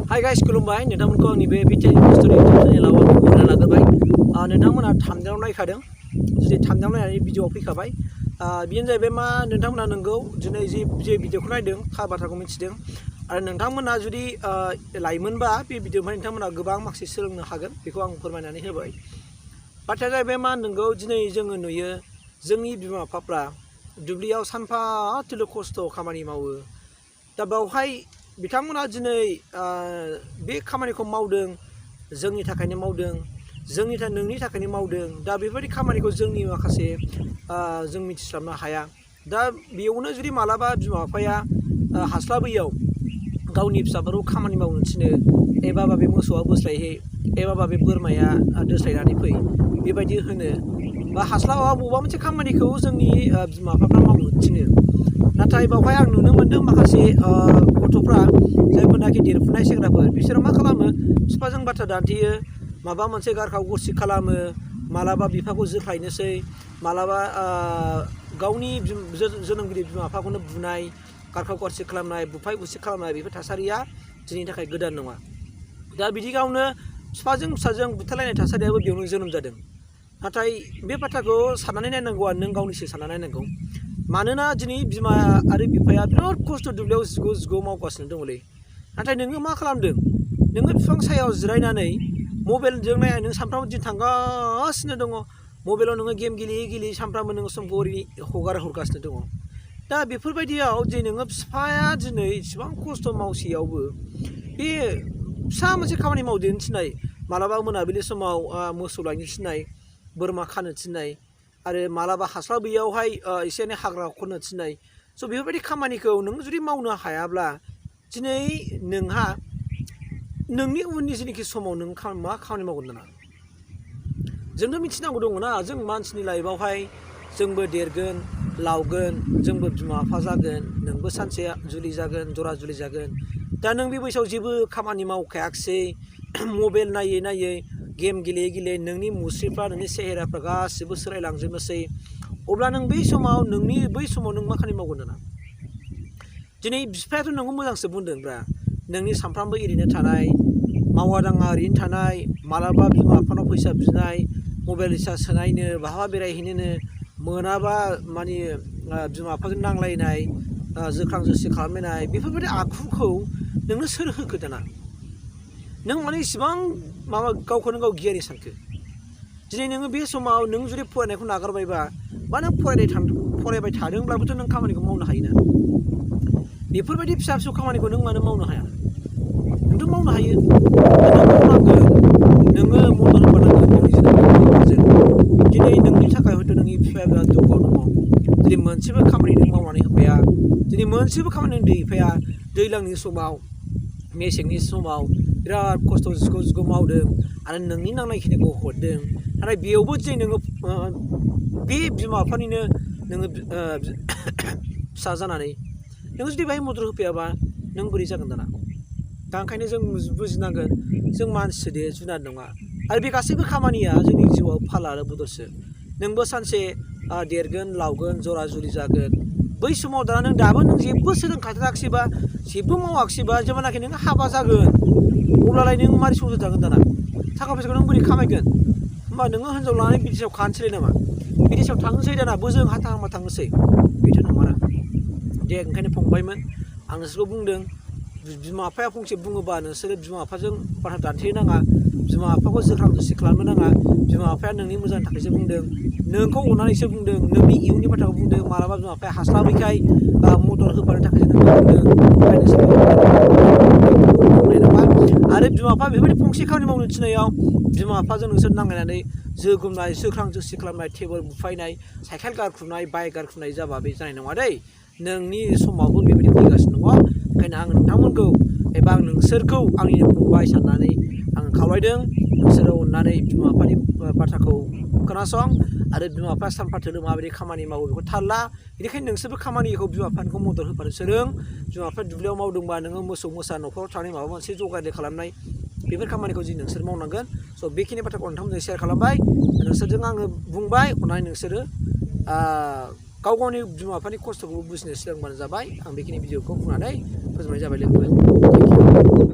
Hi guys, खुलुमबाय नोंथांमोनखौ आंनि बे Btrinfostudio चेनेलाव आं बरायना लाग्रोबाय। नोंथांमोना थाम्बनेइलाव नायखादों, जुदि थाम्बनेइलाव नायनानै भिडिअ'आव फैखाबाय। बेनो जाहैबाय मा नोंथांमोना नंगौ दिनै जे भिडिअ'खौ नायदों थार बाथ्राखौ मिथिदों आरो नोंथांमोना जुदि लाइमोनबा बे भिडिअ'निफ्राय नोंथांमोना गोबां माखासे सोलोंनो हागोन बेखौ आं फोरमायनानै होबाय। बाथ्राया जाहैबाय मा नंगौ दिनै जोङो नुयो जोंनि बिमा बिफाफ्रा दुब्लियाव सानफा थोलो खस्थ' खामानि मावो। दा बेवहाय बिथांमोना दिनै बे खामानिखौ मावदों, जोंनि थाखायनो मावदों, नोंनि थाखायनो मावदों। दा बेबायदि खामानिखौ जोंनि माखासे जों मिथिस्लाबनो हाया। दा बेयावनो जुदि मालाबा बिमा बिफाया हास्लाबैयाव गावनि फिसाफोरखौ खामानि मावनो थिनो, एबा बे मोसौआ बोस्लायहै, एबा बे बोरमाया दोस्लायनानै फै, बेबायदि होनो बा हास्लाबा बबेबा मोनसे खामानिखौ जोंनि बिमा बिफाफ्रा मावनो थिनो। नाथाय बेवहाय आं नुनो मोन्दों माखासे गथ'फ्रा जायफोरनाखि देरफुनाय सेंग्राफोर बिसोरो मा खालामो, बिफाजों बाथ्रा दान्थेयो, माबा मोनसे गारखाव गरसि खालामो, मालाबा बिफाखौ जोख्लायनोसै, मालाबा गावनि जोनोमगिरि बिमा बिफाखौनो बुनाय, गारखाव गरसि खालामनाय, बुफाय बुसि खालामनाय, बेफोर थासारिया जोंनि थाखाय गोदान नङा। दा बिदि गावनो बिफाजों फिसाजों बुथारलायनाय थासारियाबो बेयावनो जोनोम जादों। नाथाय बे बाथ्राखौ साननानै नायनांगौआ नों गावनिसो साननानै नायनांगौ। मानोना दिनै बिमा आरो बिफाया बिराद खस्थ' दुब्लियाव जिग' मावगासिनो दङलै। नाथाय नोङो मा खालामदों? नोङो बिफां सायाव जिरायनानै मबाइलजों नायनानै नों सानफ्रामबो दिन थांगासिनो दङ। मबाइलाव नोङो गेम गेलेयै सानफ्रामबो नोङो समखौ ओरैनो हगारहरगासिनो दङ। दा बेफोरबायदियाव जे नोङो बिफाया दिनै इसिबां खस्थ' मावसेयावबो बे फिसा मोनसे खामानि मावदेरनो थिननाय, मालाबा मोनाबिलि समाव मोसौ लायनो थिननाय, बोरमा खानो थिननाय, आरो मालाबा हास्लाबैयावहाय एसे एनै हाग्रा खननो थिननाय। स' बेफोरबायदि खामानिखौ नों जुदि मावनो हायाब्ला दिनै नोंहा नोंनि उननि जेनाखि समाव नों मा खामानि मावगोन दाना? जोंथ' मिथिनांगौ दङना, जों मानसिनि लाइफआवहाय जोंबो देरगोन, लावगोन, जोंबो बिमा बिफा जागोन, नोंबो सानसे जुलि जागोन, जरा जुलि जागोन। दा नों बे बैसोआव जेबो खामानि मावखायाखिसै, मबाइल नायै गेम गेलेयै नोंनि मुस्रिफ्रा, नोंनि सेहेराफ्रा गासिबो सोलायलांजोबनोसै। अब्ला नों बै समाव नों मा खामानि मावगोन दाना? दिनै बिफायाथ' नोंखौ मोजांसो बुंदोंब्रा, नोंनि सानफ्रामबो ओरैनो थानाय, मावा दाङा ओरैनो थानाय, मालाबा बिमा बिफानाव फैसा बिनाय, मबाइल रिसार्ज सोनायनो, बहाबा बेरायहैनोनो, मोनाबा माने बिमा बिफाजों नांलायनाय, जोख्रां जोसि खालामलायनाय, बेफोरबायदि आखुखौ नोंनो सोर होखो दाना? नों माने इसिबां गावखौनो गाव गियानि सानखो? दिनै नोङो बे समाव नों जुदि फरायनायखौ नागारबायबा, बा नों फरायबाय थादोंब्लाबोथ' नों खामानिखौ मावनो हायोना। बेफोरबायदि फिसा फिसौ खामानिखौ नों मानो मावनो हाया? नोंथ' मावनो हायो। नों मावनांगोन, नोङो मदद होफानांगोन गावनि जोनोमगिरि बिफाजों। दिनै नोंनि थाखाय हयथ' नोंनि बिफाया बिराद दुखुआव दङ। दिनै मोनसेबो खामानि नों मावनानै होफाया, दिनै मोनसेबो खामानि नों दैफाया। दैज्लांनि समाव, मेसेंनि समाव बिराद खस्थ' जिग' मावदों आरो नोंनि नांनायखिनिखौ हरदों। नाथाय बेयावबो दिनै नोङो बे बिमा बिफानिनो नोङो फिसा जानानै नों जुदि बाहाय मदद होफैयाबा नों बोरै जागोन दाना? दा ओंखायनो जों बुजिनांगोन, जों मानसि दे, जुनार नङा। आरो बे गासैबो खामानिया जोंनि जिउआव फाला आरो बदलसो। नोंबो सानसे देरगोन, लावगोन, जरा जुलि जागोन। बै समाव दाना नों दाबो जेबो सोलोंखाथाराखिसैबा, जेबो मावाखिसैबा, जेब्लानाखि नों हाबा जागोन, अब्लालाय नों मारै संसार जागोन दाना? थाखा फैसाखौ नों बोरै खामायगोन? होमबा नोङो हिनजाव लानानै बिदेशआव खानोसैलाय नामा? बिदेशआव थांनोसै दाना, बोजों हाथा हामा थांनोसै? बेथ' नङाना। दे ओंखायनो फंबायमोन, आं नोंसोरखौ बुंदों, बिमा बिफाया फंसे बुङोबा नोंसोरो बिमा बिफाजों बाथ्रा दान्थेनो नाङा, बिमा बिफाखौ जोख्रां जोसि खालामनो नाङा। बिमा बिफाया नोंनि मोजांनि थाखायसो बुंदों, नोंखौ अननानैसो बुंदों, नोंनि इयुननि बाथ्राखौ बुंदों। मालाबा बिमा बिफाया हास्लाबैखाय मदद होफानो थाखाय नोंखौ बुंदों। आरो बिमा बिफा बेबायदि फंसे खामानि मावनो थिननायाव बिमा बिफाजों नोंसोर नांलायनानै जोगोमनाय, जोख्रां जोसि खालामनाय, टेबोल बुफायनाय, साइकेल गारख्रुबनाय, बाइक गारख्रुबनाय जाबा बे जानाय नङा दै। नोंनि समावबो बेबायदि फैगासिनो दङ। ओंखायनो आं नोंथांमोनखौ एबा आं नोंसोरखौ आंनिनो फंबाय साननानै आं खावलायदों, नोंसोरो अननानै बिमा बिफानि बाथ्राखौ खोनासं आरो बिमा बिफाया सानफा थोलो माबायदि खामानि मावो बेखौ थाल ला। बेनिखायनो नोंसोरबो खामानिखौ बिमा बिफानिखौ मदद होफानो सोलों। बिमा बिफाया दुब्लियाव मावदोंबा नोङो मोसौ मोसा न'खराव थानाय माबा मोनसे जगायनाय खालामनाय, बेफोर खामानिखौ जों नोंसोर मावनांगोन। स' बेखिनि बाथ्राखौ नोंथांमोनजों शेयार खालामबाय। नोंसोरजों आङो बुंबाय, अननानै नोंसोरो गावनि बिमा बिफानि खस्थ'खौबो बुजिनो सोलोंबानो जाबाय। आं बेखिनि भिडिअखौ बुंनानै फोजोबनाय जाबाय लोगोफोर। Thank you.